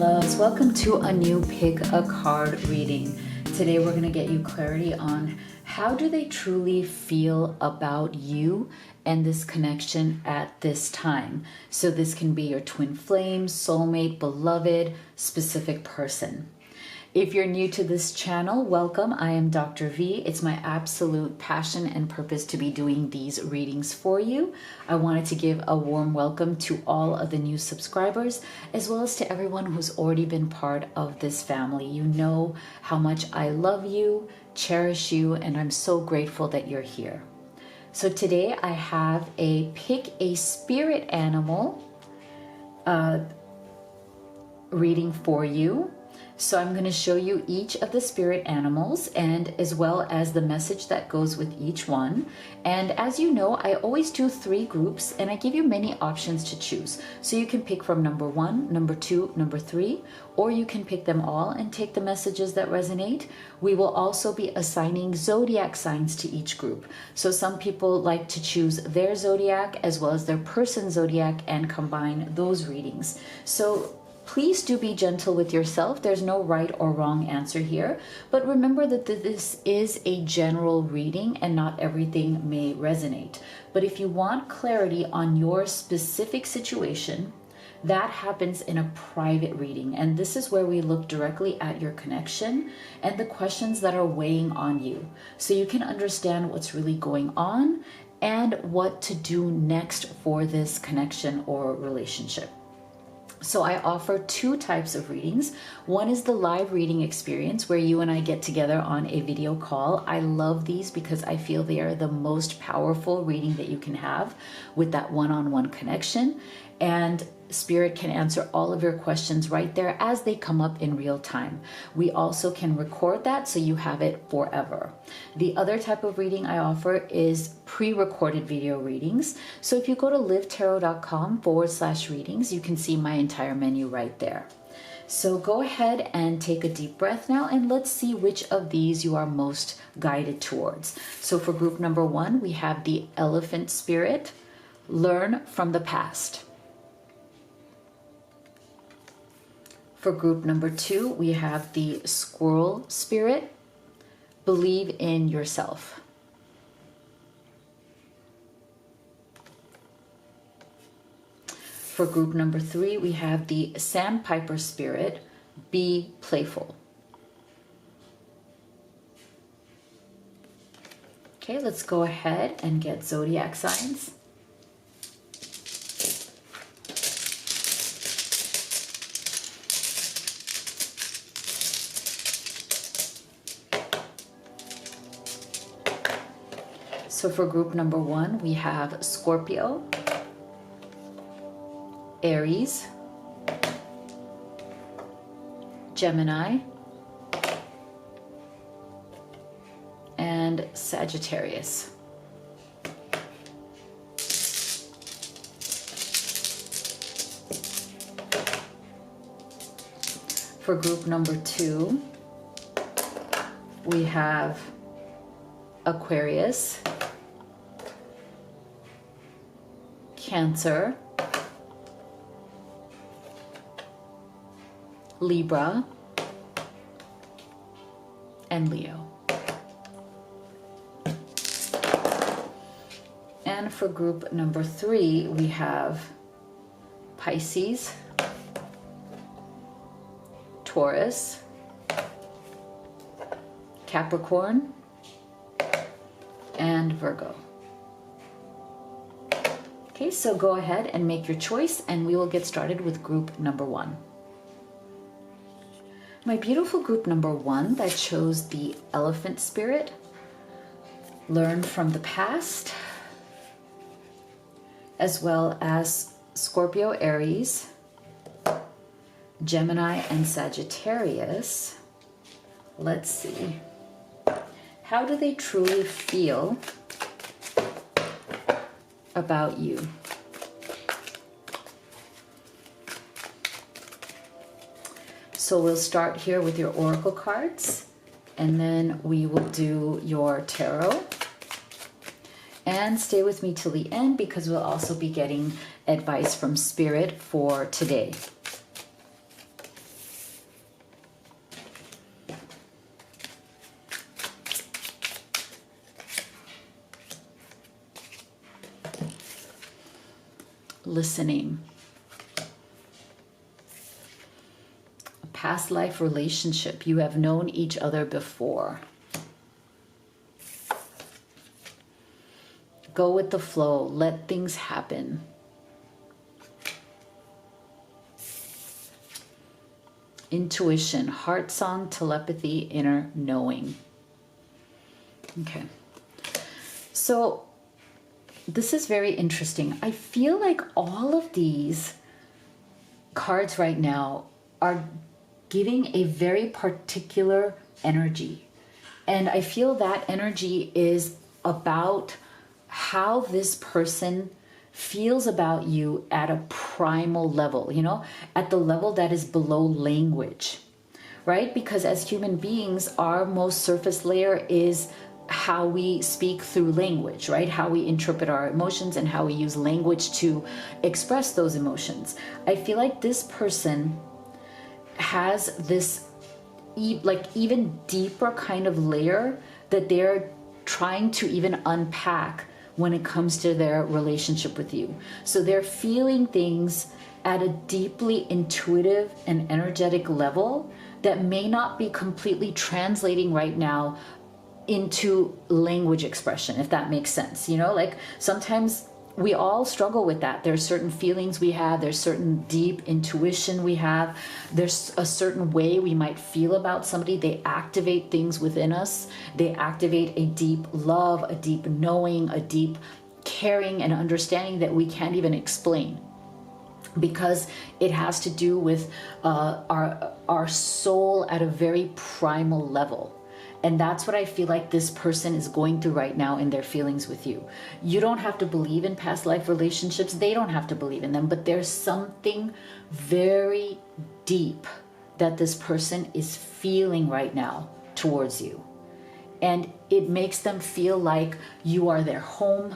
loves, welcome to a new pick a card reading. Today we're going to get you clarity on how do they truly feel about you and this connection at this time. So this can be your twin flame, soulmate, beloved, specific person. If you're new to this channel, welcome. I am Dr. V. It's my absolute passion and purpose to be doing these readings for you. I wanted to give a warm welcome to all of the new subscribers, as well as to everyone who's already been part of this family. You know how much I love you, cherish you, and I'm so grateful that you're here. So today I have a pick a spirit animal reading for you. So I'm going to show you each of the spirit animals and as well as the message that goes with each one. And as you know, I always do 3 groups and I give you many options to choose. So you can pick from number 1, number 2, number 3, or you can pick them all and take the messages that resonate. We will also be assigning zodiac signs to each group. So some people like to choose their zodiac as well as their person's zodiac and combine those readings. So please do be gentle with yourself. There's no right or wrong answer here. But remember that this is a general reading and not everything may resonate. But if you want clarity on your specific situation, that happens in a private reading. And this is where we look directly at your connection and the questions that are weighing on you. So you can understand what's really going on and what to do next for this connection or relationship. So I offer 2 types of readings. One is the live reading experience where you and I get together on a video call. I love these because I feel they are the most powerful reading that you can have with that one-on-one connection. And Spirit can answer all of your questions right there as they come up in real time. We also can record that so you have it forever. The other type of reading I offer is pre-recorded video readings. So if you go to livetarot.com/readings, you can see my entire menu right there. So go ahead and take a deep breath now and let's see which of these you are most guided towards. So for group number 1, we have the elephant spirit, learn from the past. For group number 2, we have the squirrel spirit, believe in yourself. For group number 3, we have the sandpiper spirit, be playful. Okay, let's go ahead and get zodiac signs. So for group number 1, we have Scorpio, Aries, Gemini, and Sagittarius. For group number 2, we have Aquarius, Cancer, Libra, and Leo. And for group number 3, we have Pisces, Taurus, Capricorn, and Virgo. Okay, so go ahead and make your choice and we will get started with group number 1. My beautiful group number 1 that chose the elephant spirit, learn from the past, as well as Scorpio, Aries, Gemini, and Sagittarius. Let's see. How do they truly feel about you? So we'll start here with your oracle cards and then we will do your tarot. And stay with me till the end because we'll also be getting advice from Spirit for today. listening. A past life relationship. You have known each other before. Go with the flow. Let things happen. Intuition, heart song, telepathy, inner knowing. Okay. So this is very interesting. I feel like all of these cards right now are giving a very particular energy. And I feel that energy is about how this person feels about you at a primal level, you know, at the level that is below language, right? Because as human beings, our most surface layer is how we speak through language, right? How we interpret our emotions and how we use language to express those emotions. I feel like this person has this even deeper kind of layer that they're trying to even unpack when it comes to their relationship with you. So they're feeling things at a deeply intuitive and energetic level that may not be completely translating right now into language expression, if that makes sense. You know, like sometimes we all struggle with that. There's certain feelings we have, there's certain deep intuition we have, there's a certain way we might feel about somebody. They activate things within us. They activate a deep love, a deep knowing, a deep caring and understanding that we can't even explain, because it has to do with our soul at a very primal level. And that's what I feel like this person is going through right now in their feelings with you. You don't have to believe in past life relationships. They don't have to believe in them. But there's something very deep that this person is feeling right now towards you. And it makes them feel like you are their home.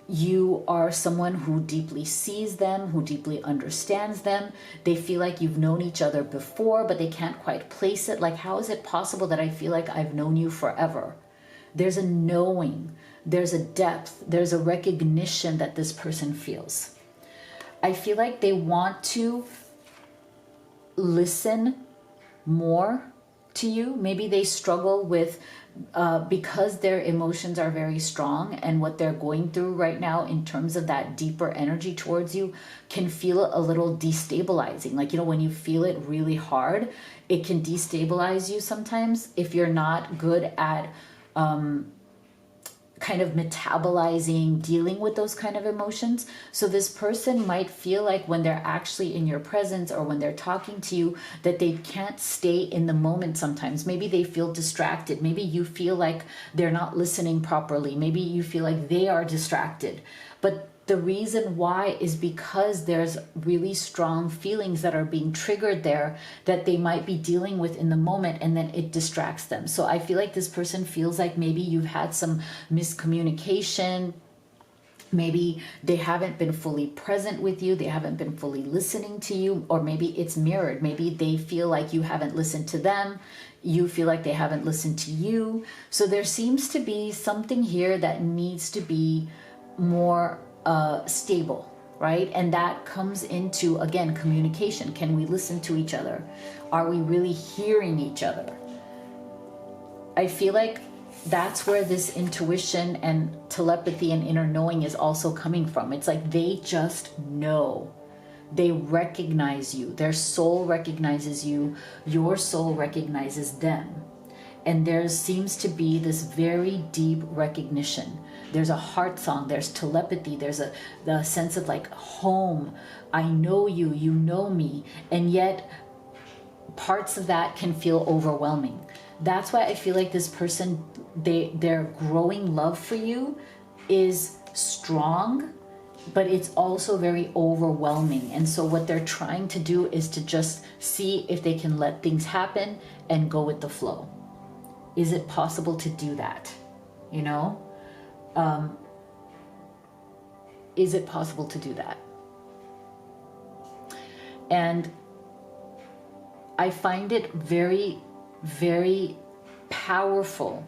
You are someone who deeply sees them, who deeply understands them. They feel like you've known each other before, but they can't quite place it. Like, how is it possible that I feel like I've known you forever? There's a knowing, there's a depth, there's a recognition that this person feels. I feel like they want to listen more to you. Maybe they struggle with because their emotions are very strong, and what they're going through right now in terms of that deeper energy towards you can feel a little destabilizing. Like, you know, when you feel it really hard, it can destabilize you sometimes if you're not good at kind of metabolizing, dealing with those kind of emotions. So this person might feel like when they're actually in your presence or when they're talking to you, that they can't stay in the moment sometimes. Maybe they feel distracted. Maybe you feel like they're not listening properly. Maybe you feel like they are distracted. But the reason why is because there's really strong feelings that are being triggered there that they might be dealing with in the moment, and then it distracts them. So I feel like this person feels like maybe you've had some miscommunication. Maybe they haven't been fully present with you. They haven't been fully listening to you, or maybe it's mirrored. Maybe they feel like you haven't listened to them. You feel like they haven't listened to you. So there seems to be something here that needs to be more stable, right? And that comes into, again, communication. Can we listen to each other? Are we really hearing each other? I feel like that's where this intuition and telepathy and inner knowing is also coming from. It's like they just know. They recognize you. Their soul recognizes you. Your soul recognizes them. And there seems to be this very deep recognition. There's a heart song, there's telepathy, there's the sense of like home. I know you, you know me. And yet parts of that can feel overwhelming. That's why I feel like this person, their growing love for you is strong, but it's also very overwhelming. And so what they're trying to do is to just see if they can let things happen and go with the flow. Is it possible to do that? You know? Is it possible to do that? And I find it very, very powerful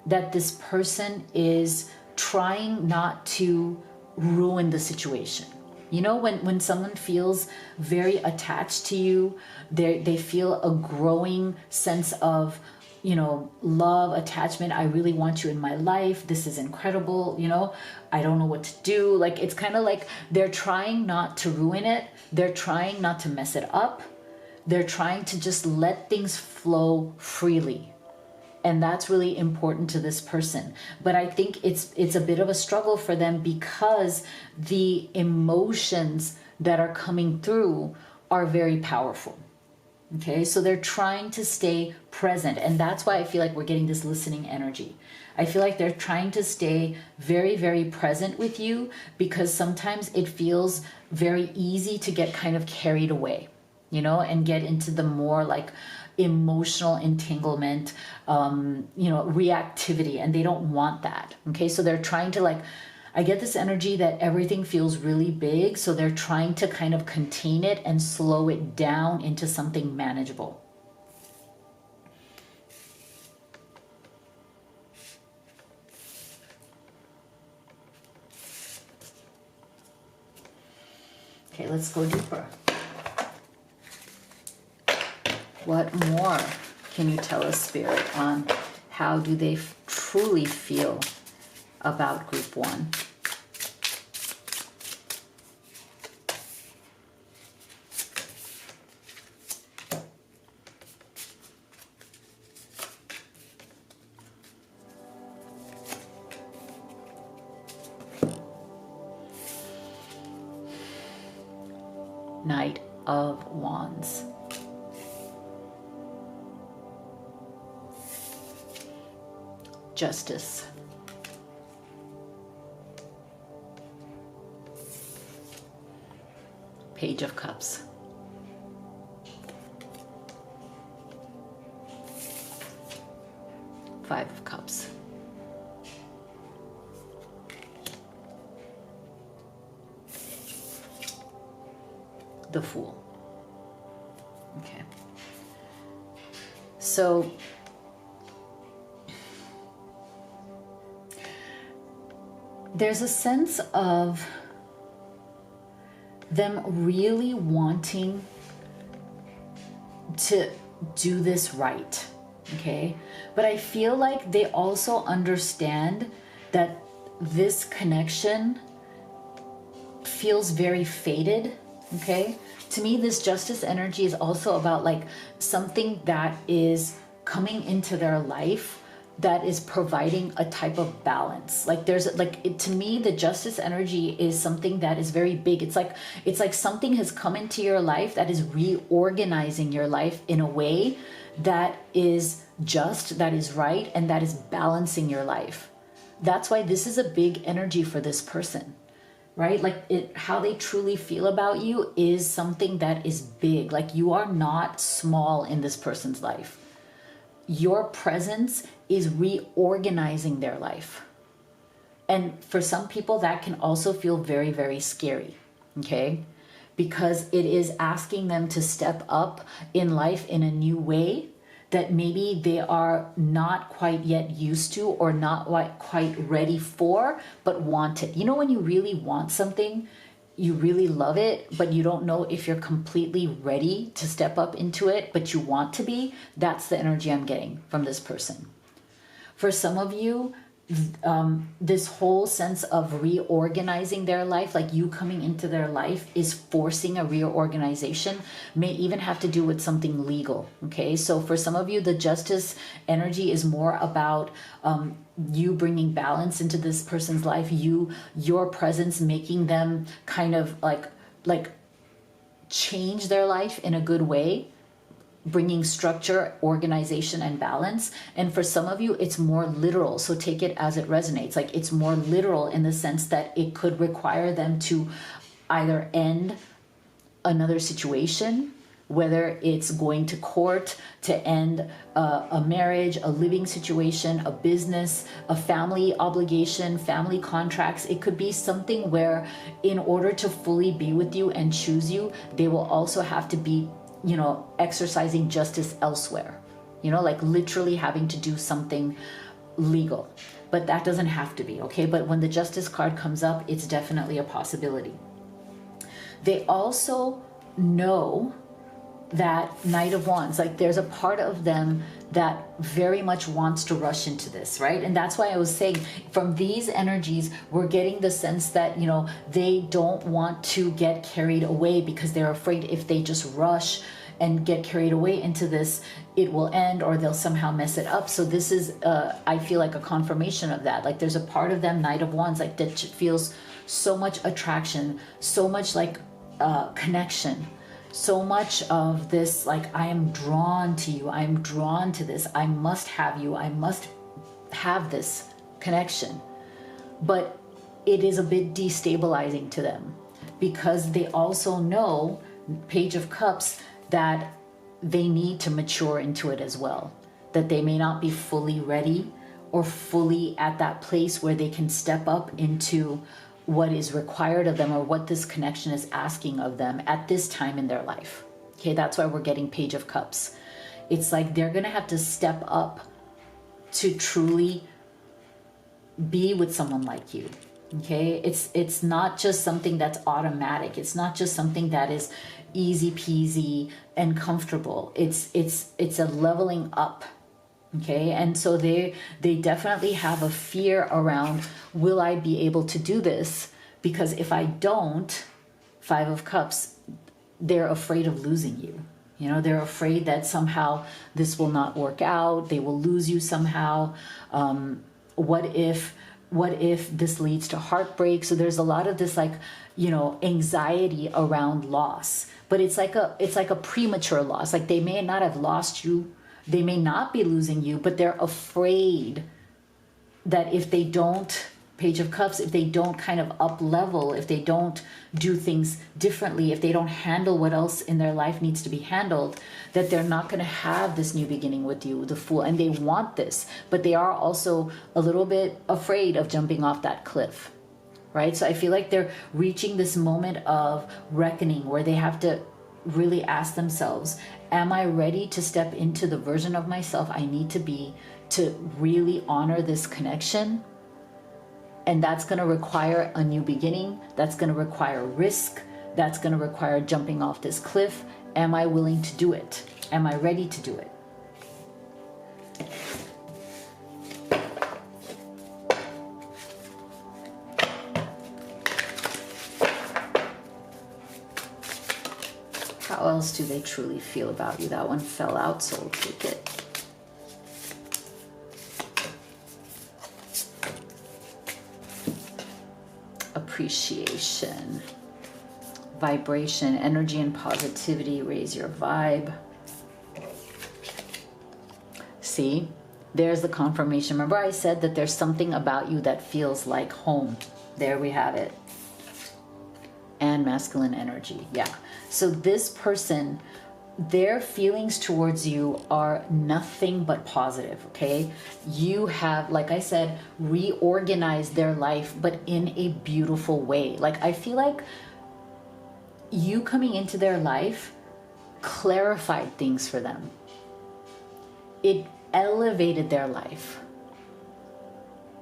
that this person is trying not to ruin the situation. You know, when someone feels very attached to you, they feel a growing sense of, you know, love, attachment. I really want you in my life. This is incredible. You know, I don't know what to do. Like, it's kind of like they're trying not to ruin it. They're trying not to mess it up. They're trying to just let things flow freely. And that's really important to this person. But I think it's a bit of a struggle for them because the emotions that are coming through are very powerful. Okay, so they're trying to stay present. And that's why I feel like we're getting this listening energy. I feel like they're trying to stay very, very present with you because sometimes it feels very easy to get kind of carried away, you know, and get into the more like emotional entanglement, you know, reactivity, and they don't want that. Okay, so they're trying to like, I get this energy that everything feels really big, so they're trying to kind of contain it and slow it down into something manageable. Okay, let's go deeper. What more can you tell us, Spirit, on how do they truly feel about group 1? Knight of Wands. Justice. Page of Cups. Five of Cups. The Fool. Okay. So there's a sense of them really wanting to do this right, okay? But I feel like they also understand that this connection feels very faded, okay? To me, this Justice energy is also about like something that is coming into their life that is providing a type of balance. Like there's like to me, the Justice energy is something that is very big. It's like something has come into your life that is reorganizing your life in a way that is just, that is right, and that is balancing your life. That's why this is a big energy for this person, right? Like how they truly feel about you is something that is big. Like you are not small in this person's life. Your presence is reorganizing their life. And for some people, that can also feel very, very scary, okay? Because it is asking them to step up in life in a new way that maybe they are not quite yet used to or not quite ready for, but want it. You know, when you really want something, you really love it, but you don't know if you're completely ready to step up into it, but you want to be. That's the energy I'm getting from this person. For some of you, this whole sense of reorganizing their life, like you coming into their life, is forcing a reorganization, may even have to do with something legal. Okay, so for some of you, the Justice energy is more about you bringing balance into this person's life, your presence making them kind of like change their life in a good way, bringing structure, organization, and balance. And for some of you, it's more literal. So take it as it resonates. Like it's more literal in the sense that it could require them to either end another situation, whether it's going to court to end a marriage, a living situation, a business, a family obligation, family contracts. It could be something where in order to fully be with you and choose you, they will also have to be, you know, exercising justice elsewhere, you know, like literally having to do something legal. But that doesn't have to be, okay? But when the Justice card comes up, it's definitely a possibility. They also know that Knight of Wands, like there's a part of them that very much wants to rush into this, right? And that's why I was saying from these energies, we're getting the sense that, you know, they don't want to get carried away because they're afraid if they just rush and get carried away into this, it will end or they'll somehow mess it up. So this is, I feel like a confirmation of that. Like there's a part of them, Knight of Wands, like that feels so much attraction, so much like connection, so much of this, like, I am drawn to you, I'm drawn to this, I must have you, I must have this connection. But it is a bit destabilizing to them because they also know, Page of Cups, that they need to mature into it as well, that they may not be fully ready or fully at that place where they can step up into what is required of them or what this connection is asking of them at this time in their life. Okay, that's why we're getting Page of Cups. It's like they're gonna have to step up to truly be with someone like you. Okay, it's not just something that's automatic. It's not just something that is easy peasy and comfortable. It's a leveling up. Okay, and so they definitely have a fear around, will I be able to do this? Because if I don't, Five of Cups, they're afraid of losing you. You know, they're afraid that somehow this will not work out. They will lose you somehow. What if this leads to heartbreak? So there's a lot of this, like, you know, anxiety around loss. But it's like a premature loss. Like they may not have lost you. They may not be losing you, but they're afraid that if they don't, Page of Cups, if they don't kind of up level, if they don't do things differently, if they don't handle what else in their life needs to be handled, that they're not going to have this new beginning with you, the Fool. And they want this, but they are also a little bit afraid of jumping off that cliff, right? So I feel like they're reaching this moment of reckoning where they have to really ask themselves, am I ready to step into the version of myself I need to be to really honor this connection? And that's going to require a new beginning. That's going to require risk. That's going to require jumping off this cliff. Am I willing to do it? Am I ready to do it? How else do they truly feel about you? That one fell out, so we'll take it. Appreciation, vibration, energy and positivity, raise your vibe. See, there's the confirmation. Remember I said that there's something about you that feels like home. There we have it. And masculine energy, yeah. So this person, their feelings towards you are nothing but positive, okay? You have, like I said, reorganized their life, but in a beautiful way. Like, I feel like you coming into their life clarified things for them. It elevated their life.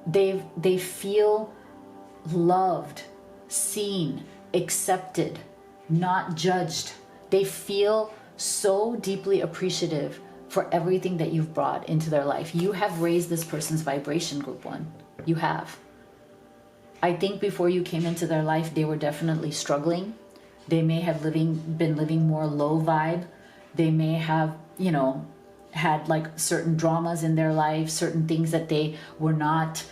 They feel loved, seen, accepted, not judged. They feel so deeply appreciative for everything that you've brought into their life. You have raised this person's vibration, Group 1. You have. I think before you came into their life, they were definitely struggling. They may have been living more low vibe. They may have, you know, had like certain dramas in their life, certain things that they were not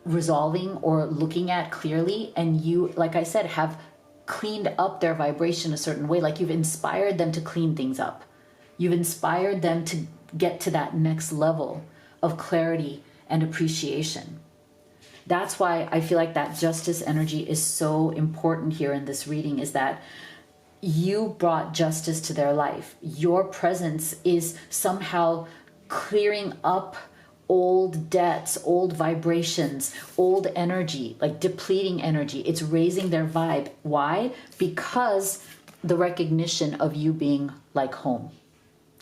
resolving or looking at clearly. And you, like I said, have cleaned up their vibration a certain way. Like you've inspired them to clean things up. You've inspired them to get to that next level of clarity and appreciation. That's why I feel like that justice energy is so important here in this reading, is that you brought justice to their life. Your presence is somehow clearing up old debts, old vibrations, old energy, like depleting energy. It's raising their vibe. Why? Because the recognition of you being like home.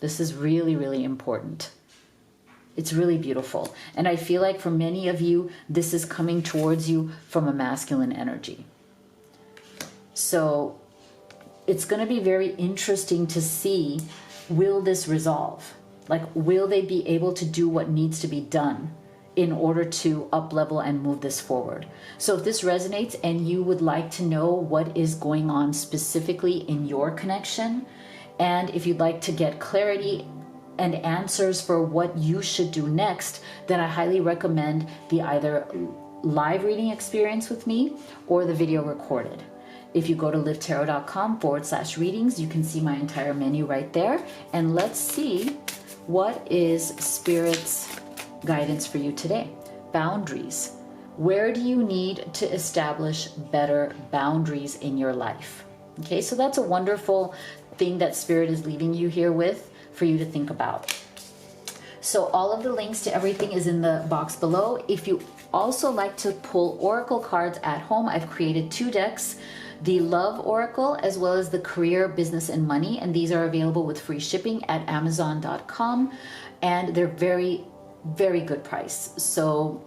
This is really, really important. It's really beautiful. And I feel like for many of you, this is coming towards you from a masculine energy. So it's going to be very interesting to see, will this resolve? Like, will they be able to do what needs to be done in order to up level and move this forward? So if this resonates and you would like to know what is going on specifically in your connection, and if you'd like to get clarity and answers for what you should do next, then I highly recommend the either live reading experience with me or the video recorded. If you go to livetarot.com/readings, you can see my entire menu right there. And let's see what is Spirit's guidance for you today. Boundaries. Where do you need to establish better boundaries in your life? Okay, so that's a wonderful thing that Spirit is leaving you here with for you to think about. So all of the links to everything is in the box below. If you also like to pull oracle cards at home, I've created 2 decks, the Love Oracle as well as the Career, Business, and Money, and these are available with free shipping at Amazon.com, and they're very, very good price. So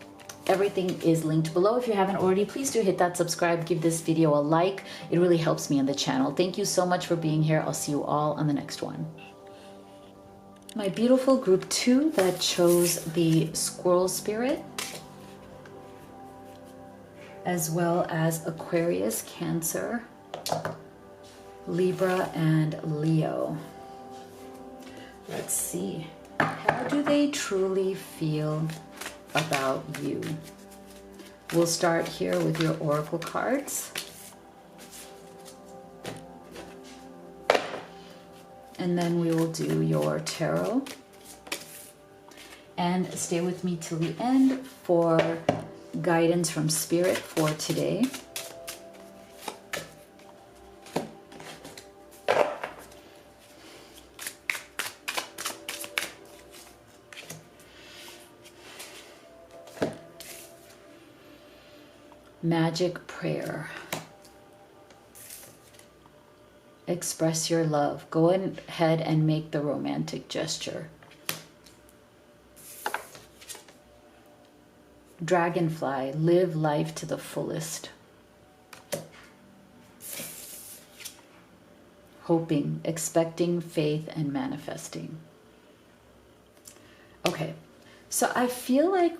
everything is linked below. If you haven't already, please do hit that subscribe, give this video a like. It really helps me on the channel. Thank you so much for being here. I'll see you all on the next one. My beautiful group 2 that chose the Squirrel Spirit, as well as Aquarius, Cancer, Libra, and Leo. Let's see. How do they truly feel about you? We'll start here with your oracle cards. And then we will do your tarot. And stay with me till the end for guidance from Spirit for today. Magic prayer. Express your love. Go ahead and make the romantic gesture. Dragonfly, live life to the fullest. Hoping, expecting, faith, and manifesting. Okay, so I feel like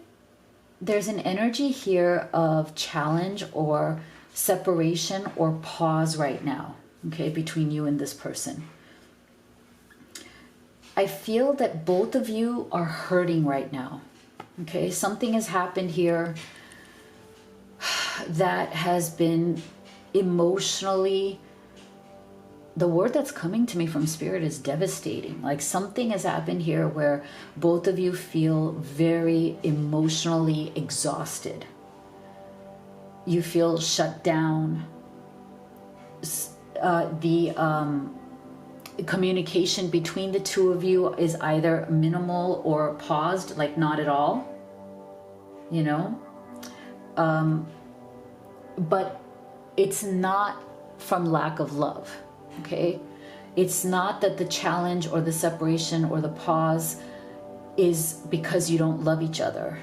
there's an energy here of challenge or separation or pause right now, okay, between you and this person. I feel that both of you are hurting right now. Okay, something has happened here that has been emotionally, the word that's coming to me from Spirit is devastating. Like something has happened here where both of you feel very emotionally exhausted. You feel shut down. The communication between the two of you is either minimal or paused, like not at all, you know? But it's not from lack of love, okay? It's not that the challenge or the separation or the pause is because you don't love each other.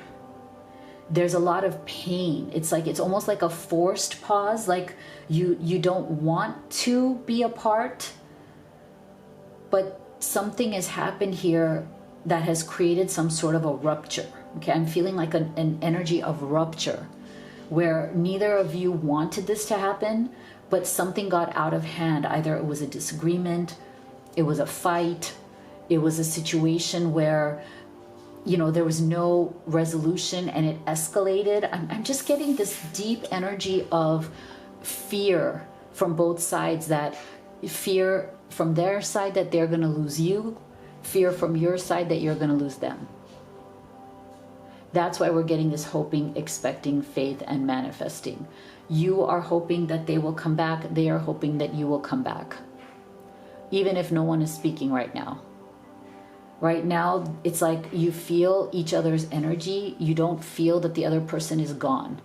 There's a lot of pain. It's almost like a forced pause, like you don't want to be apart, but something has happened here that has created some sort of a rupture. Okay, I'm feeling like an energy of rupture where neither of you wanted this to happen, but something got out of hand. Either it was a disagreement, it was a fight, it was a situation where, you know, there was no resolution and it escalated. I'm just getting this deep energy of fear from both sides, that fear from their side that they're going to lose you, fear from your side that you're going to lose them. That's why we're getting this hoping, expecting, faith, and manifesting. You are hoping that they will come back. They are hoping that you will come back. Even if no one is speaking right now. Right now, it's like you feel each other's energy. You don't feel that the other person is gone.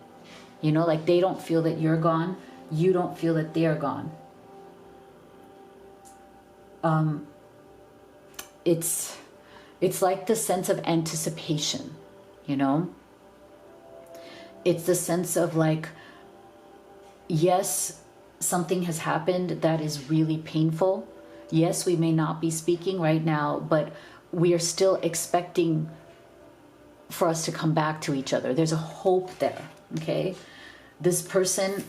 You know, like they don't feel that you're gone. You don't feel that they're gone. It's like the sense of anticipation, you know? It's the sense of like, yes, something has happened that is really painful. Yes, we may not be speaking right now, but we are still expecting for us to come back to each other. There's a hope there, okay? This person,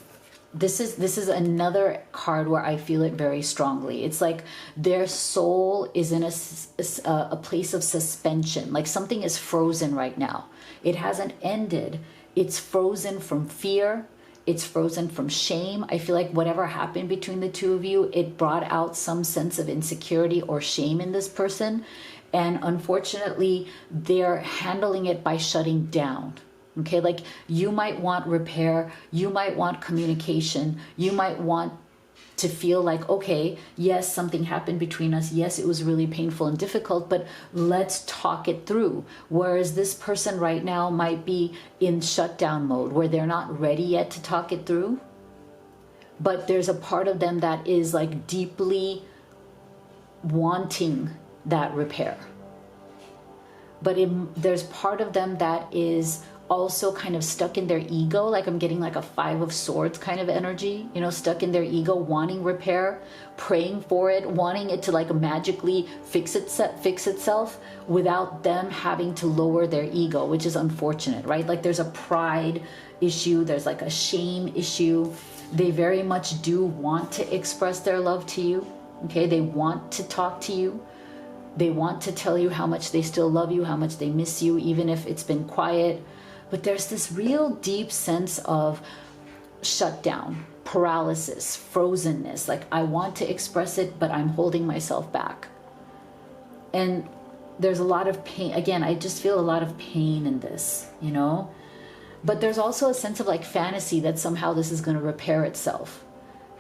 this is another card where I feel it very strongly. It's like their soul is in a place of suspension, like something is frozen right now. It hasn't ended. It's frozen from fear. It's frozen from shame. I feel like whatever happened between the two of you, it brought out some sense of insecurity or shame in this person. And unfortunately, they're handling it by shutting down. Okay, like you might want repair, you might want communication, you might want to feel like, okay, yes, something happened between us. Yes, it was really painful and difficult, but let's talk it through. Whereas this person right now might be in shutdown mode where they're not ready yet to talk it through. But there's a part of them that is like deeply wanting that repair. But there's part of them that is also kind of stuck in their ego. Like I'm getting like a 5 of Swords kind of energy, you know, stuck in their ego, wanting repair, praying for it, wanting it to like magically fix itself without them having to lower their ego, which is unfortunate, right? Like there's a pride issue, there's like a shame issue. They very much do want to express their love to you, okay? They want to talk to you. They want to tell you how much they still love you, how much they miss you, even if it's been quiet. But there's this real deep sense of shutdown, paralysis, frozenness. Like I want to express it, but I'm holding myself back. And there's a lot of pain. Again, I just feel a lot of pain in this, you know? But there's also a sense of like fantasy that somehow this is going to repair itself.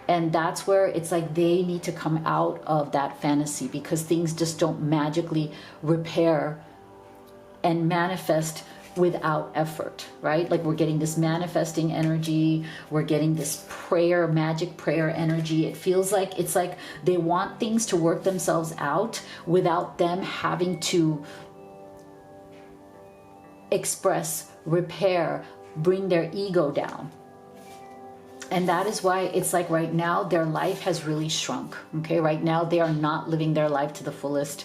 And that's where it's like they need to come out of that fantasy because things just don't magically repair and manifest without effort, right? Like we're getting this manifesting energy, we're getting this prayer, magic prayer energy. It feels like it's like they want things to work themselves out without them having to express, repair, bring their ego down. And that is why it's like right now their life has really shrunk, okay? Right now they are not living their life to the fullest.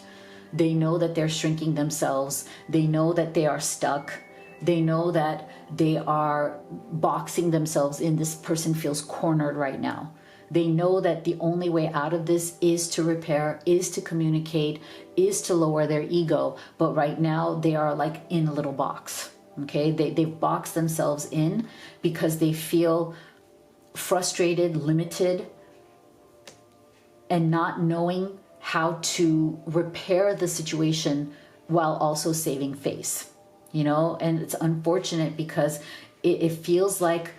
They know that they're shrinking themselves. They know that they are stuck. They know that they are boxing themselves in. This person feels cornered right now. They know that the only way out of this is to repair, is to communicate, is to lower their ego. But right now they are like in a little box, okay? They've boxed themselves in because they feel frustrated, limited, and not knowing how to repair the situation while also saving face, you know? And it's unfortunate because it feels like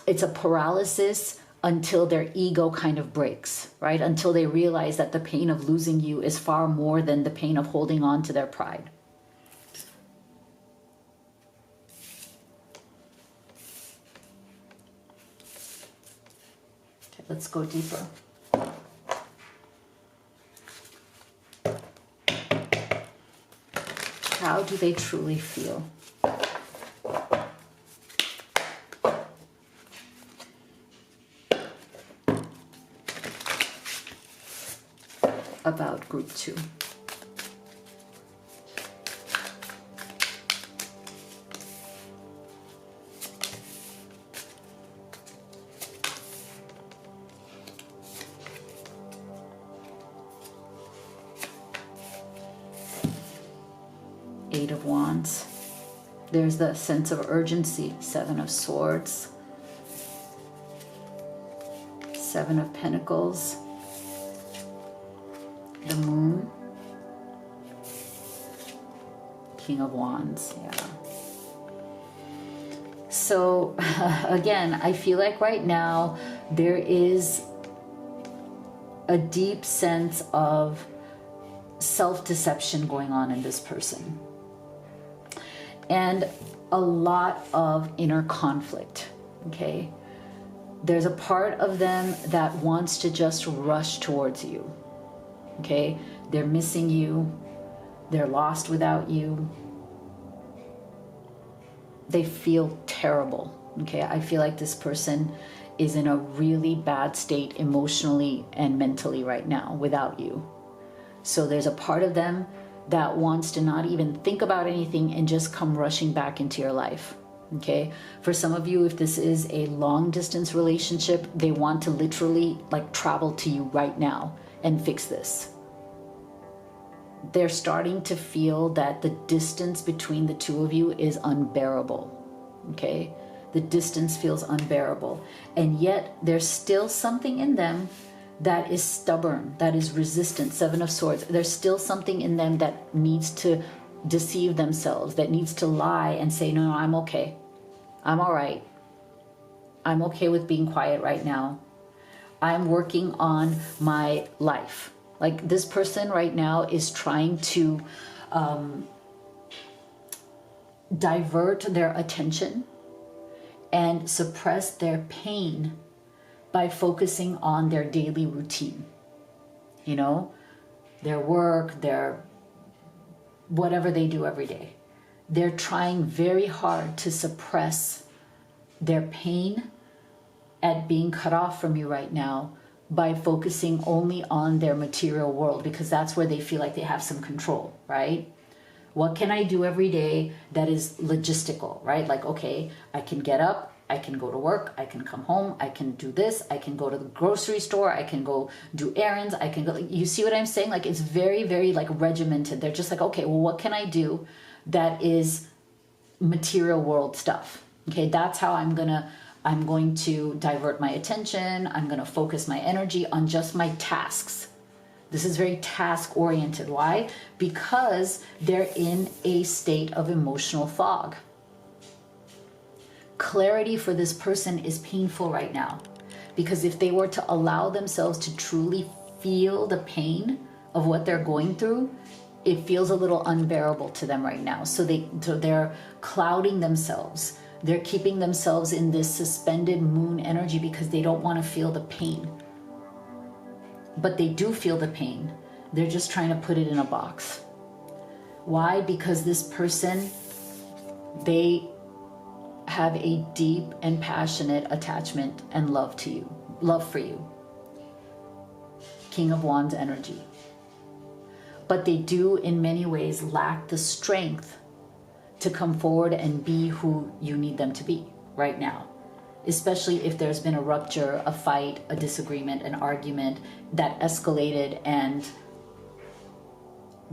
it's a paralysis until their ego kind of breaks, right? Until they realize that the pain of losing you is far more than the pain of holding on to their pride. Okay, let's go deeper. How do they truly feel? About group 2. Eight of Wands. There's the sense of urgency. 7 of Swords. 7 of Pentacles. The Moon. King of Wands. Yeah. So again, I feel like right now there is a deep sense of self-deception going on in this person. And a lot of inner conflict, okay? There's a part of them that wants to just rush towards you, okay? They're missing you. They're lost without you. They feel terrible, okay? I feel like this person is in a really bad state emotionally and mentally right now without you. So there's a part of them that wants to not even think about anything and just come rushing back into your life. Okay, for some of you, if this is a long distance relationship, they want to literally like travel to you right now and fix this. They're starting to feel that the distance between the two of you is unbearable. Okay, the distance feels unbearable, and yet there's still something in them that is stubborn, that is resistant. Seven of Swords. There's still something in them that needs to deceive themselves, that needs to lie and say, no, I'm okay. I'm all right. I'm okay with being quiet right now. I'm working on my life. Like this person right now is trying to divert their attention and suppress their pain by focusing on their daily routine. You know, their work, their whatever they do every day. They're trying very hard to suppress their pain at being cut off from you right now by focusing only on their material world, because that's where they feel like they have some control, right? What can I do every day that is logistical, right? Like, okay, I can get up, I can go to work, I can come home, I can do this, I can go to the grocery store, I can go do errands, I can go, you see what I'm saying? Like it's very, very like regimented. They're just like, okay, well, what can I do that is material world stuff? Okay, that's how I'm going to divert my attention. I'm going to focus my energy on just my tasks. This is very task oriented. Why? Because they're in a state of emotional fog. Clarity for this person is painful right now, because if they were to allow themselves to truly feel the pain of what they're going through, it feels a little unbearable to them right now. So they're clouding themselves. They're keeping themselves in this suspended moon energy because they don't want to feel the pain. But they do feel the pain. They're just trying to put it in a box. Why? Because this person, they have a deep and passionate attachment and love to you, love for you. King of Wands energy. But they do in many ways lack the strength to come forward and be who you need them to be right now. Especially if there's been a rupture, a fight, a disagreement, an argument that escalated, and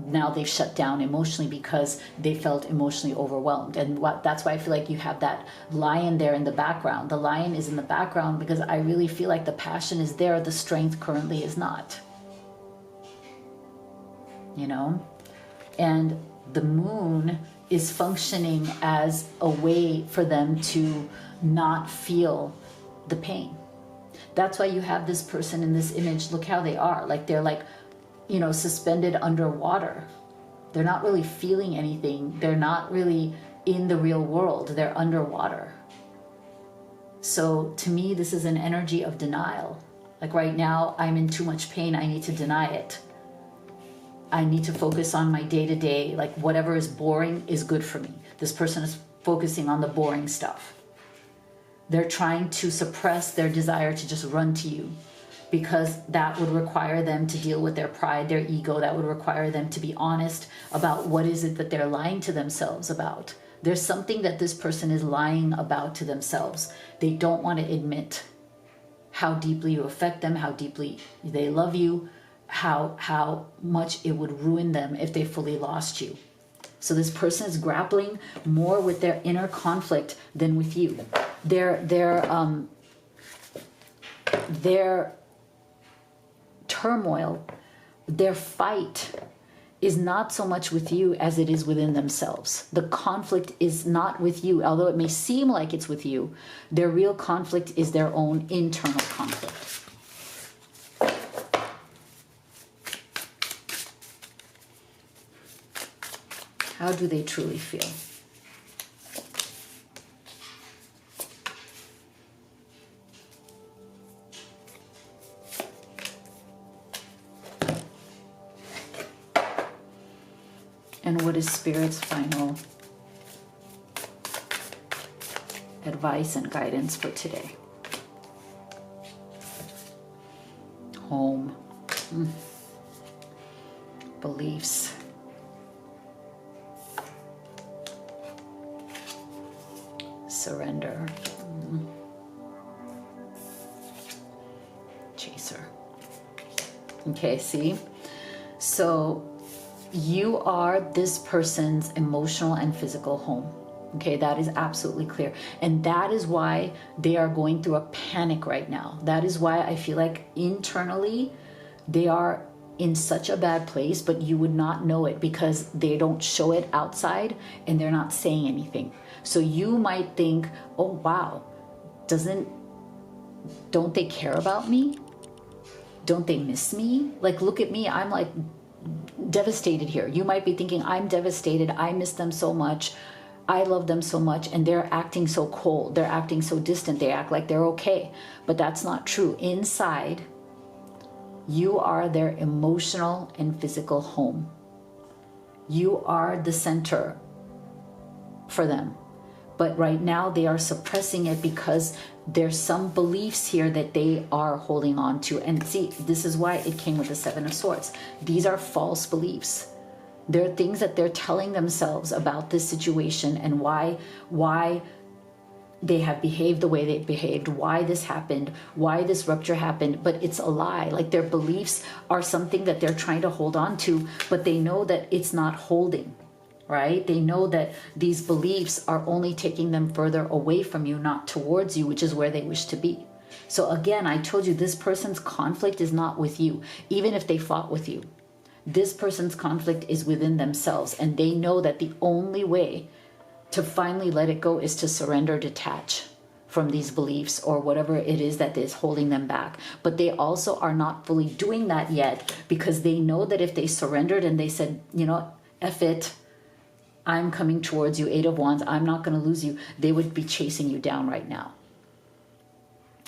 now they've shut down emotionally because they felt emotionally overwhelmed. And that's why I feel like you have that lion there in the background. The lion is in the background because I really feel like the passion is there, the strength currently is not. You know? And the moon is functioning as a way for them to not feel the pain. That's why you have this person in this image. Look how they are. Like they're like, you know, suspended underwater. They're not really feeling anything. They're not really in the real world. They're underwater. So to me, this is an energy of denial. Like right now, I'm in too much pain. I need to deny it. I need to focus on my day-to-day, like whatever is boring is good for me. This person is focusing on the boring stuff. They're trying to suppress their desire to just run to you, because that would require them to deal with their pride, their ego. That would require them to be honest about what is it that they're lying to themselves about. There's something that this person is lying about to themselves. They don't want to admit how deeply you affect them, how deeply they love you, how much it would ruin them if they fully lost you. So this person is grappling more with their inner conflict than with you. Their turmoil, their fight is not so much with you as it is within themselves. The conflict is not with you, although it may seem like it's with you. Their real conflict is their own internal conflict. How do they truly feel? And what is Spirit's final advice and guidance for today? home. Beliefs. Surrender. Chaser. Okay, see? So you are this person's emotional and physical home. Okay, that is absolutely clear. And that is why they are going through a panic right now. That is why I feel like internally they are in such a bad place, but you would not know it because they don't show it outside and they're not saying anything. So you might think, oh wow, don't they care about me? Don't they miss me? Like, look at me, I'm like devastated here. You might be thinking, I'm devastated, I miss them so much, I love them so much, and they're acting so cold, they're acting so distant, they act like they're okay. But that's not true. Inside, you are their emotional and physical home. You are the center for them. But right now they are suppressing it because there's some beliefs here that they are holding on to. And see, this is why it came with the Seven of Swords. These are false beliefs. There are things that they're telling themselves about this situation and why they have behaved the way they behaved, why this happened, why this rupture happened, but it's a lie. Like, their beliefs are something that they're trying to hold on to, but they know that it's not holding, right? They know that these beliefs are only taking them further away from you, not towards you, which is where they wish to be. So again, I told you this person's conflict is not with you, even if they fought with you. This person's conflict is within themselves, and they know that the only way to finally let it go is to surrender, detach from these beliefs or whatever it is that is holding them back. But they also are not fully doing that yet because they know that if they surrendered and they said, you know, F it, I'm coming towards you, Eight of Wands, I'm not going to lose you, they would be chasing you down right now.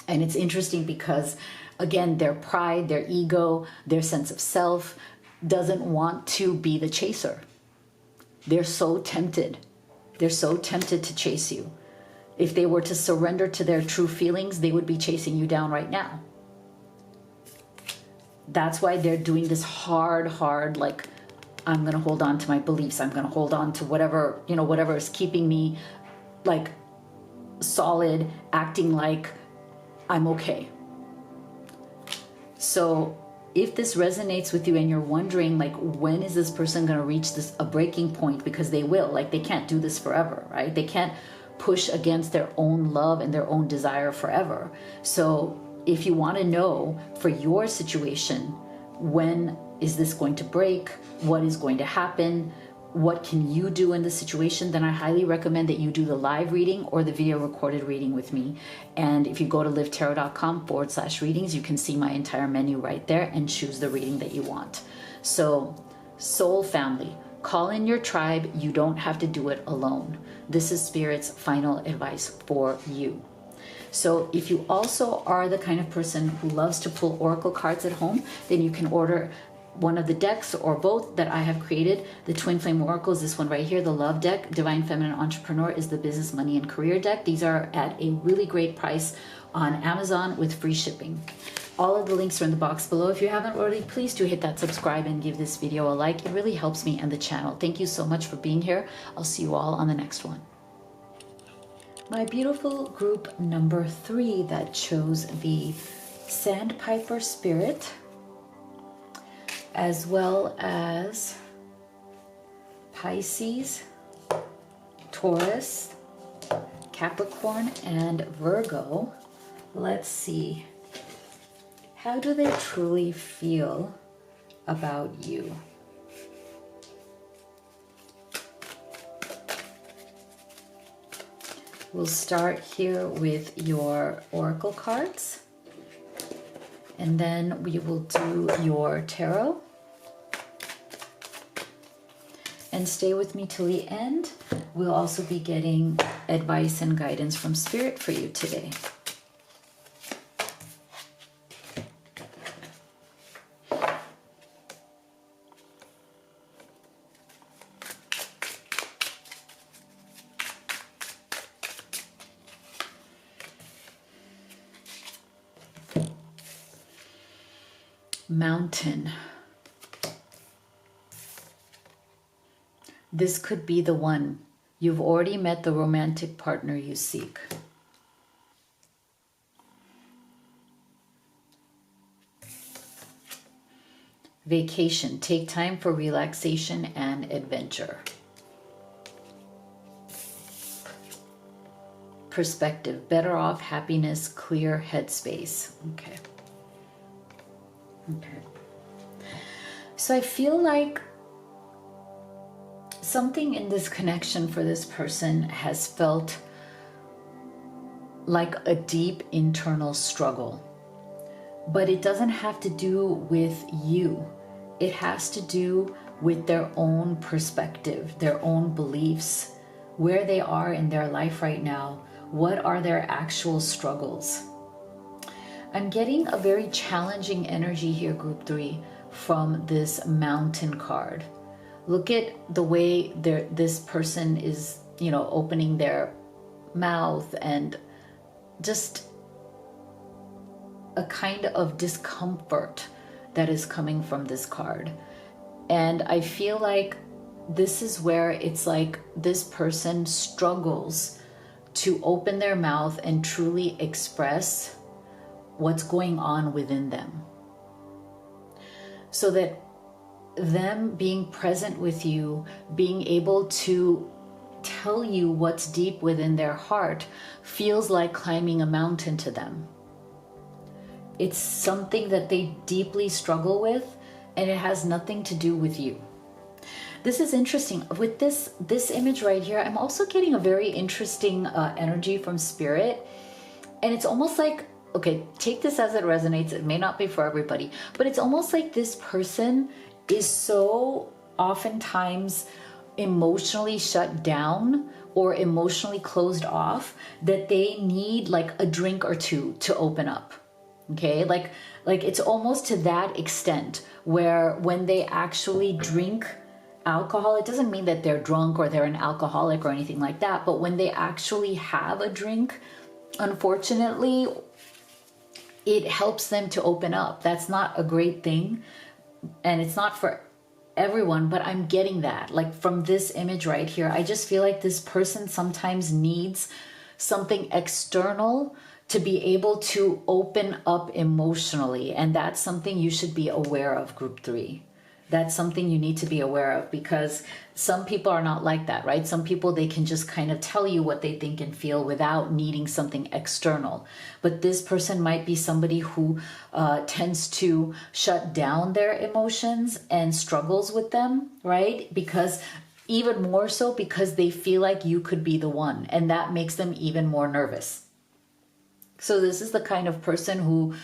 And it's interesting because, again, their pride, their ego, their sense of self doesn't want to be the chaser. They're so tempted. They're so tempted to chase you. If they were to surrender to their true feelings, they would be chasing you down right now. That's why they're doing this hard, like, I'm going to hold on to my beliefs. I'm going to hold on to whatever, you know, whatever is keeping me like solid, acting like I'm okay. So if this resonates with you and you're wondering, like, when is this person going to reach a breaking point? Because they will, like, they can't do this forever, right? They can't push against their own love and their own desire forever. So if you want to know for your situation, when is this going to break? What is going to happen? What can you do in the situation? Then I highly recommend that you do the live reading or the video recorded reading with me. And if you go to livetarot.com/readings, you can see my entire menu right there and choose the reading that you want. So, soul family, call in your tribe. You don't have to do it alone. This is Spirit's final advice for you. So if you also are the kind of person who loves to pull oracle cards at home, then you can order one of the decks or both that I have created. The Twin Flame Oracles, this one right here, the Love deck. Divine Feminine Entrepreneur is the Business, Money, and Career deck. These are at a really great price on Amazon with free shipping. All of the links are in the box below. If you haven't already, please do hit that subscribe and give this video a like. It really helps me and the channel. Thank you so much for being here. I'll see you all on the next one. My beautiful group number 3 that chose the Sandpiper Spirit, as well as Pisces, Taurus, Capricorn, and Virgo. Let's see. How do they truly feel about you? We'll start here with your oracle cards, and then we will do your tarot. And stay with me till the end. We'll also be getting advice and guidance from Spirit for you today. Mountain. This could be the one. You've already met the romantic partner you seek. Vacation. Take time for relaxation and adventure. Perspective. Better off, happiness, clear headspace. Okay. Okay. So I feel like something in this connection for this person has felt like a deep internal struggle. But it doesn't have to do with you. It has to do with their own perspective, their own beliefs, where they are in their life right now. What are their actual struggles? I'm getting a very challenging energy here, group 3, from this Mountain card. Look at the way this person is, opening their mouth, and just a kind of discomfort that is coming from this card. And I feel like this is where it's like this person struggles to open their mouth and truly express what's going on within them. So that them being present with you, being able to tell you what's deep within their heart, feels like climbing a mountain to them. It's something that they deeply struggle with, and it has nothing to do with you. This is interesting. With this image right here, I'm also getting a very interesting energy from Spirit. And it's almost like, okay, take this as it resonates. It may not be for everybody, but it's almost like this person is so oftentimes emotionally shut down or emotionally closed off that they need like a drink or two to open up. Okay, like it's almost to that extent where when they actually drink alcohol, it doesn't mean that they're drunk or they're an alcoholic or anything like that, but when they actually have a drink, unfortunately, it helps them to open up. That's not a great thing, and it's not for everyone, but I'm getting that. Like from this image right here, I just feel like this person sometimes needs something external to be able to open up emotionally. And that's something you should be aware of, group 3. That's something you need to be aware of, because some people are not like that, right? Some people, they can just kind of tell you what they think and feel without needing something external. But this person might be somebody who tends to shut down their emotions and struggles with them, right? Because even more so because they feel like you could be the one, and that makes them even more nervous. So this is the kind of person who,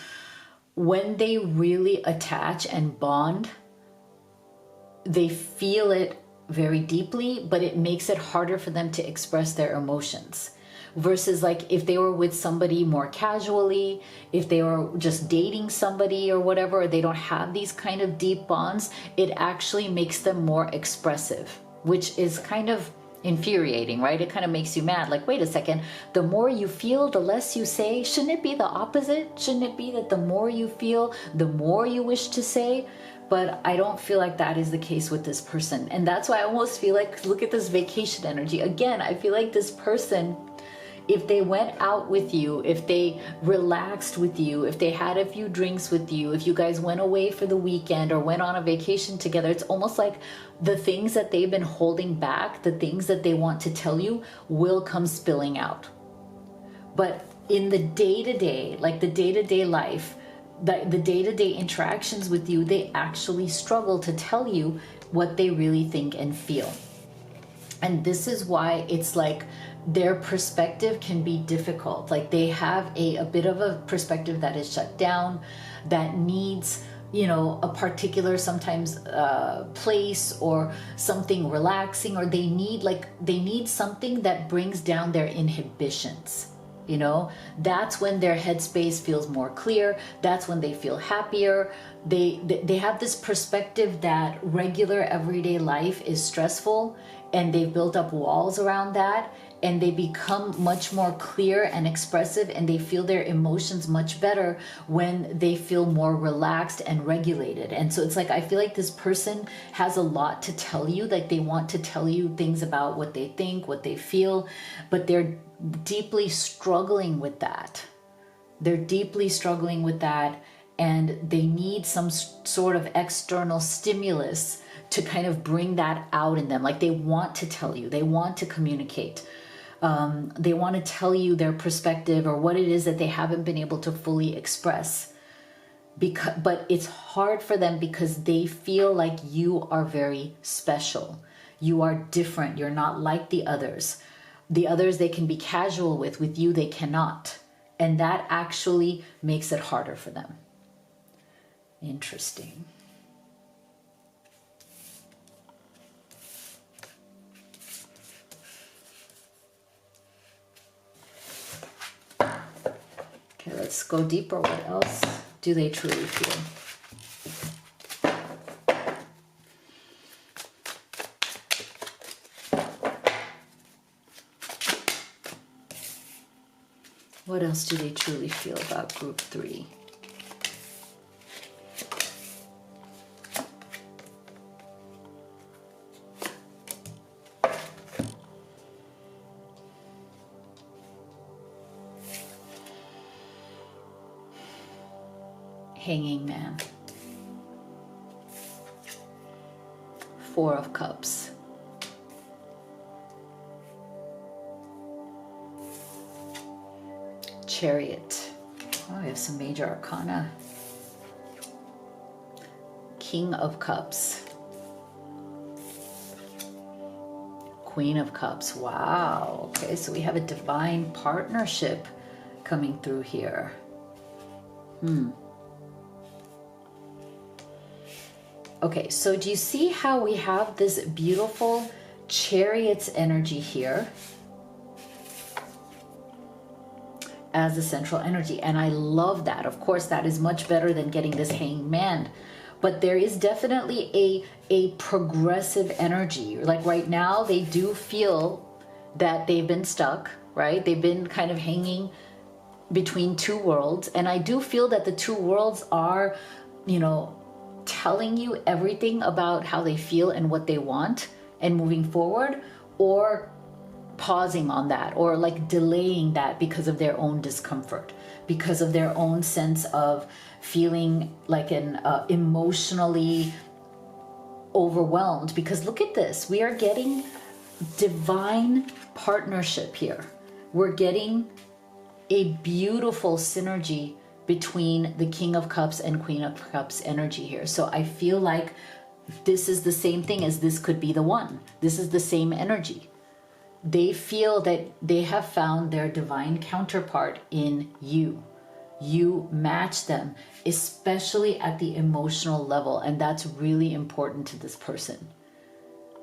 when they really attach and bond, they feel it very deeply, but it makes it harder for them to express their emotions. Versus like if they were with somebody more casually, if they were just dating somebody or whatever, or they don't have these kind of deep bonds, it actually makes them more expressive, which is kind of infuriating, right? It kind of makes you mad. Like, wait a second, the more you feel, the less you say. Shouldn't it be the opposite? Shouldn't it be that the more you feel, the more you wish to say? But I don't feel like that is the case with this person. And that's why I almost feel like, look at this vacation energy. Again, I feel like this person, if they went out with you, if they relaxed with you, if they had a few drinks with you, if you guys went away for the weekend or went on a vacation together, it's almost like the things that they've been holding back, the things that they want to tell you, will come spilling out. But in the day-to-day, like the day-to-day life, the day-to-day interactions with you, they actually struggle to tell you what they really think and feel. And this is why it's like their perspective can be difficult. Like they have a bit of a perspective that is shut down, that needs, a particular sometimes place or something relaxing, or they need something that brings down their inhibitions. That's when their headspace feels more clear. That's when they feel happier. They have this perspective that regular everyday life is stressful, and they've built up walls around that. and they become much more clear and expressive, and they feel their emotions much better when they feel more relaxed and regulated. And so it's like, I feel like this person has a lot to tell you, like they want to tell you things about what they think, what they feel, but they're deeply struggling with that. They're deeply struggling with that, and they need some sort of external stimulus to kind of bring that out in them. Like they want to tell you, they want to communicate. They want to tell you their perspective or what it is that they haven't been able to fully express. But it's hard for them because they feel like you are very special. You are different. You're not like the others. The others they can be casual with you they cannot. And that actually makes it harder for them. Interesting. Okay, let's go deeper. What else do they truly feel? What else do they truly feel about group 3? Hanging Man. 4 of Cups. Chariot. Oh, we have some major arcana. King of Cups. Queen of Cups. Wow. Okay, so we have a divine partnership coming through here. Okay, so do you see how we have this beautiful Chariot's energy here as the central energy? And I love that. Of course, that is much better than getting this Hanged Man. But there is definitely a progressive energy. Like right now, they do feel that they've been stuck, right? They've been kind of hanging between 2 worlds. And I do feel that the 2 worlds are, you know, telling you everything about how they feel and what they want and moving forward, or pausing on that, or like delaying that because of their own discomfort, because of their own sense of feeling like an emotionally overwhelmed. Because look at this, we are getting divine partnership here. We're getting a beautiful synergy between the King of Cups and Queen of Cups energy here. So I feel like this is the same thing as this could be the one. This is the same energy. They feel that they have found their divine counterpart in you. You match them, especially at the emotional level, and that's really important to this person.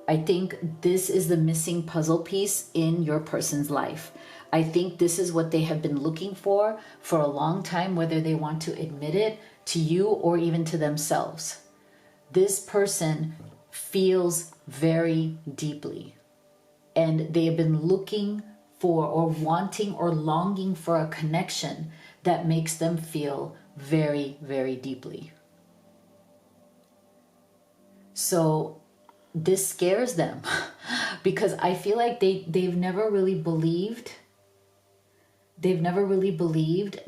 I think this is the missing puzzle piece in your person's life. I think this is what they have been looking for a long time, whether they want to admit it to you or even to themselves. This person feels very deeply, and they have been looking for or wanting or longing for a connection that makes them feel very, very deeply. So this scares them because I feel like they've never really believed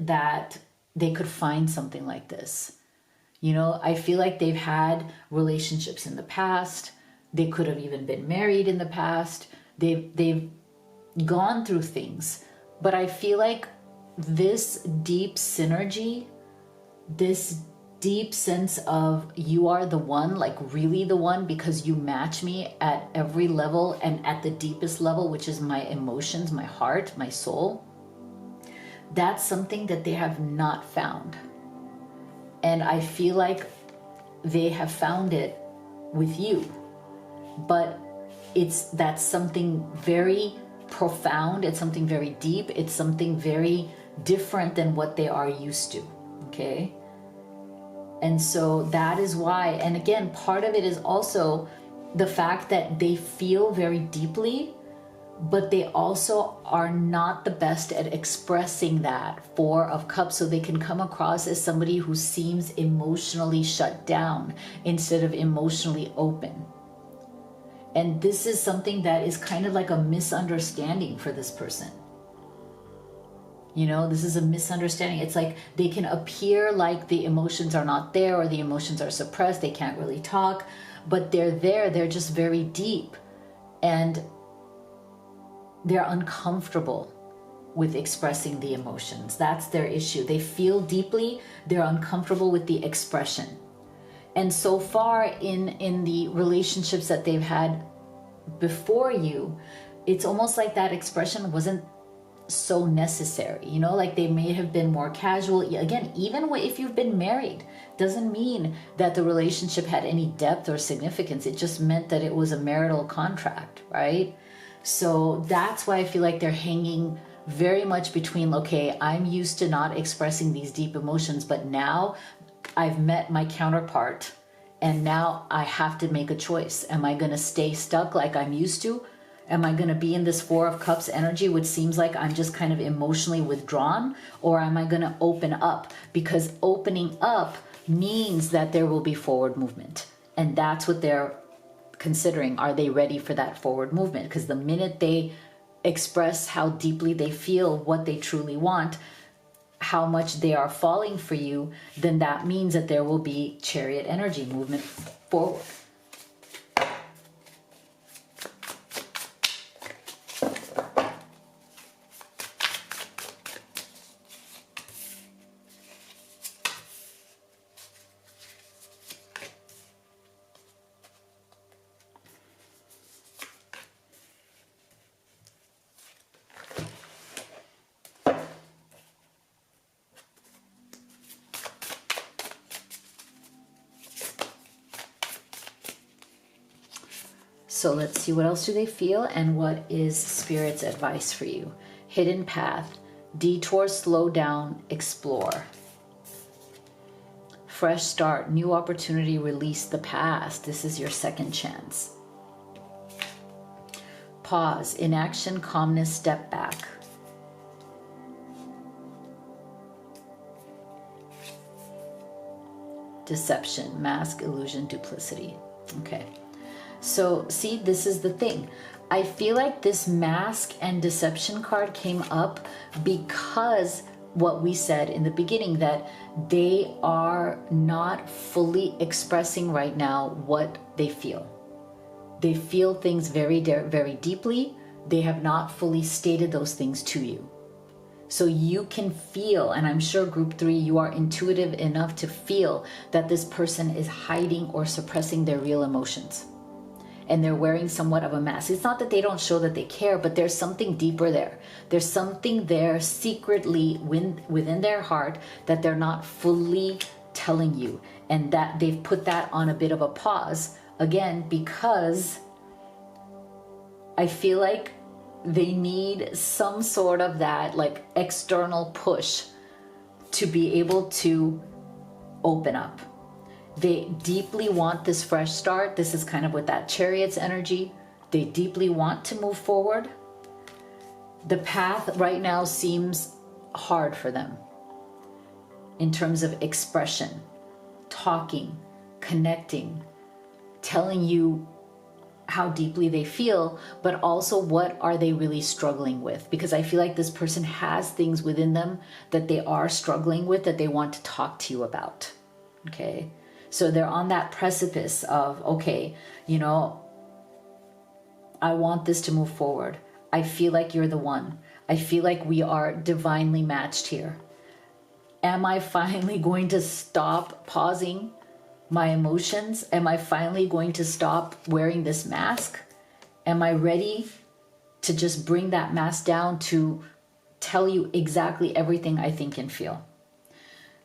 that they could find something like this. You know, I feel like they've had relationships in the past. They could have even been married in the past. They've gone through things. But I feel like this deep synergy, this deep sense of you are the one, like really the one, because you match me at every level and at the deepest level, which is my emotions, my heart, my soul. That's something that they have not found. And I feel like they have found it with you. But that's something very profound. It's something very deep. It's something very different than what they are used to. Okay? And so that is why, and again, part of it is also the fact that they feel very deeply, but they also are not the best at expressing that Four of Cups. So they can come across as somebody who seems emotionally shut down instead of emotionally open. And this is something that is kind of like a misunderstanding for this person. You know, this is a misunderstanding. It's like they can appear like the emotions are not there, or the emotions are suppressed. They can't really talk, but they're there. They're just very deep. And they're uncomfortable with expressing the emotions. That's their issue. They feel deeply. They're uncomfortable with the expression. And so far in the relationships that they've had before you, it's almost like that expression wasn't so necessary. You know, like they may have been more casual. Again, even if you've been married, doesn't mean that the relationship had any depth or significance. It just meant that it was a marital contract, right? So that's why I feel like they're hanging very much between, okay, I'm used to not expressing these deep emotions, but now I've met my counterpart and now I have to make a choice. Am I going to stay stuck like I'm used to? Am I going to be in this Four of Cups energy, which seems like I'm just kind of emotionally withdrawn? Or am I going to open up? Because opening up means that there will be forward movement. And that's what they're considering. Are they ready for that forward movement? Because the minute they express how deeply they feel, what they truly want, how much they are falling for you, then that means that there will be Chariot energy, movement forward. So let's see, what else do they feel and what is Spirit's advice for you? Hidden path, detour, slow down, explore. Fresh start, new opportunity, release the past. This is your second chance. Pause, inaction, calmness, step back. Deception, mask, illusion, duplicity. Okay. So see, this is the thing. I feel like this mask and deception card came up because what we said in the beginning, that they are not fully expressing right now what they feel. They feel things very, very deeply. They have not fully stated those things to you. So you can feel, and I'm sure group 3, you are intuitive enough to feel that this person is hiding or suppressing their real emotions. And they're wearing somewhat of a mask. It's not that they don't show that they care, but there's something deeper there. There's something there secretly within their heart that they're not fully telling you. And that they've put that on a bit of a pause, again, because I feel like they need some sort of that like external push to be able to open up. They deeply want this fresh start. This is kind of with that Chariot's energy. They deeply want to move forward. The path right now seems hard for them in terms of expression, talking, connecting, telling you how deeply they feel, but also what are they really struggling with? Because I feel like this person has things within them that they are struggling with that they want to talk to you about. Okay. So they're on that precipice of, okay, you know, I want this to move forward. I feel like you're the one. I feel like we are divinely matched here. Am I finally going to stop pausing my emotions? Am I finally going to stop wearing this mask? Am I ready to just bring that mask down to tell you exactly everything I think and feel?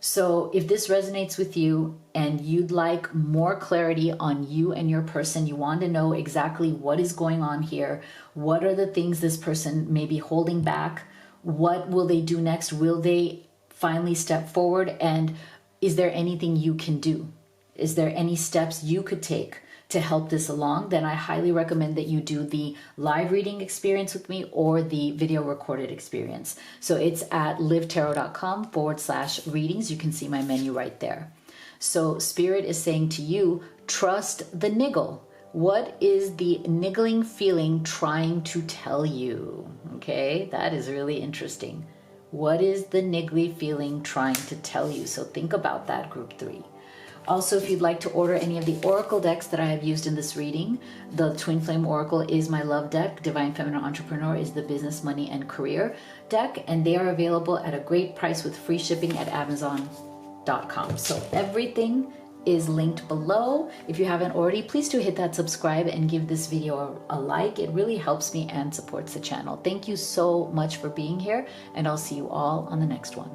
So if this resonates with you and you'd like more clarity on you and your person, you want to know exactly what is going on here, what are the things this person may be holding back, what will they do next, will they finally step forward, and is there anything you can do? Is there any steps you could take to help this along, then I highly recommend that you do the live reading experience with me or the video recorded experience. So it's at livetarot.com/readings. You can see my menu right there. So Spirit is saying to you, trust the niggle. What is the niggling feeling trying to tell you? Okay, that is really interesting. What is the niggly feeling trying to tell you? So think about that, group 3. Also, if you'd like to order any of the oracle decks that I have used in this reading, the Twin Flame Oracle is my love deck, Divine Feminine Entrepreneur is the business, money, and career deck, and they are available at a great price with free shipping at Amazon.com. So everything is linked below. If you haven't already, please do hit that subscribe and give this video a like. It really helps me and supports the channel. Thank you so much for being here, and I'll see you all on the next one.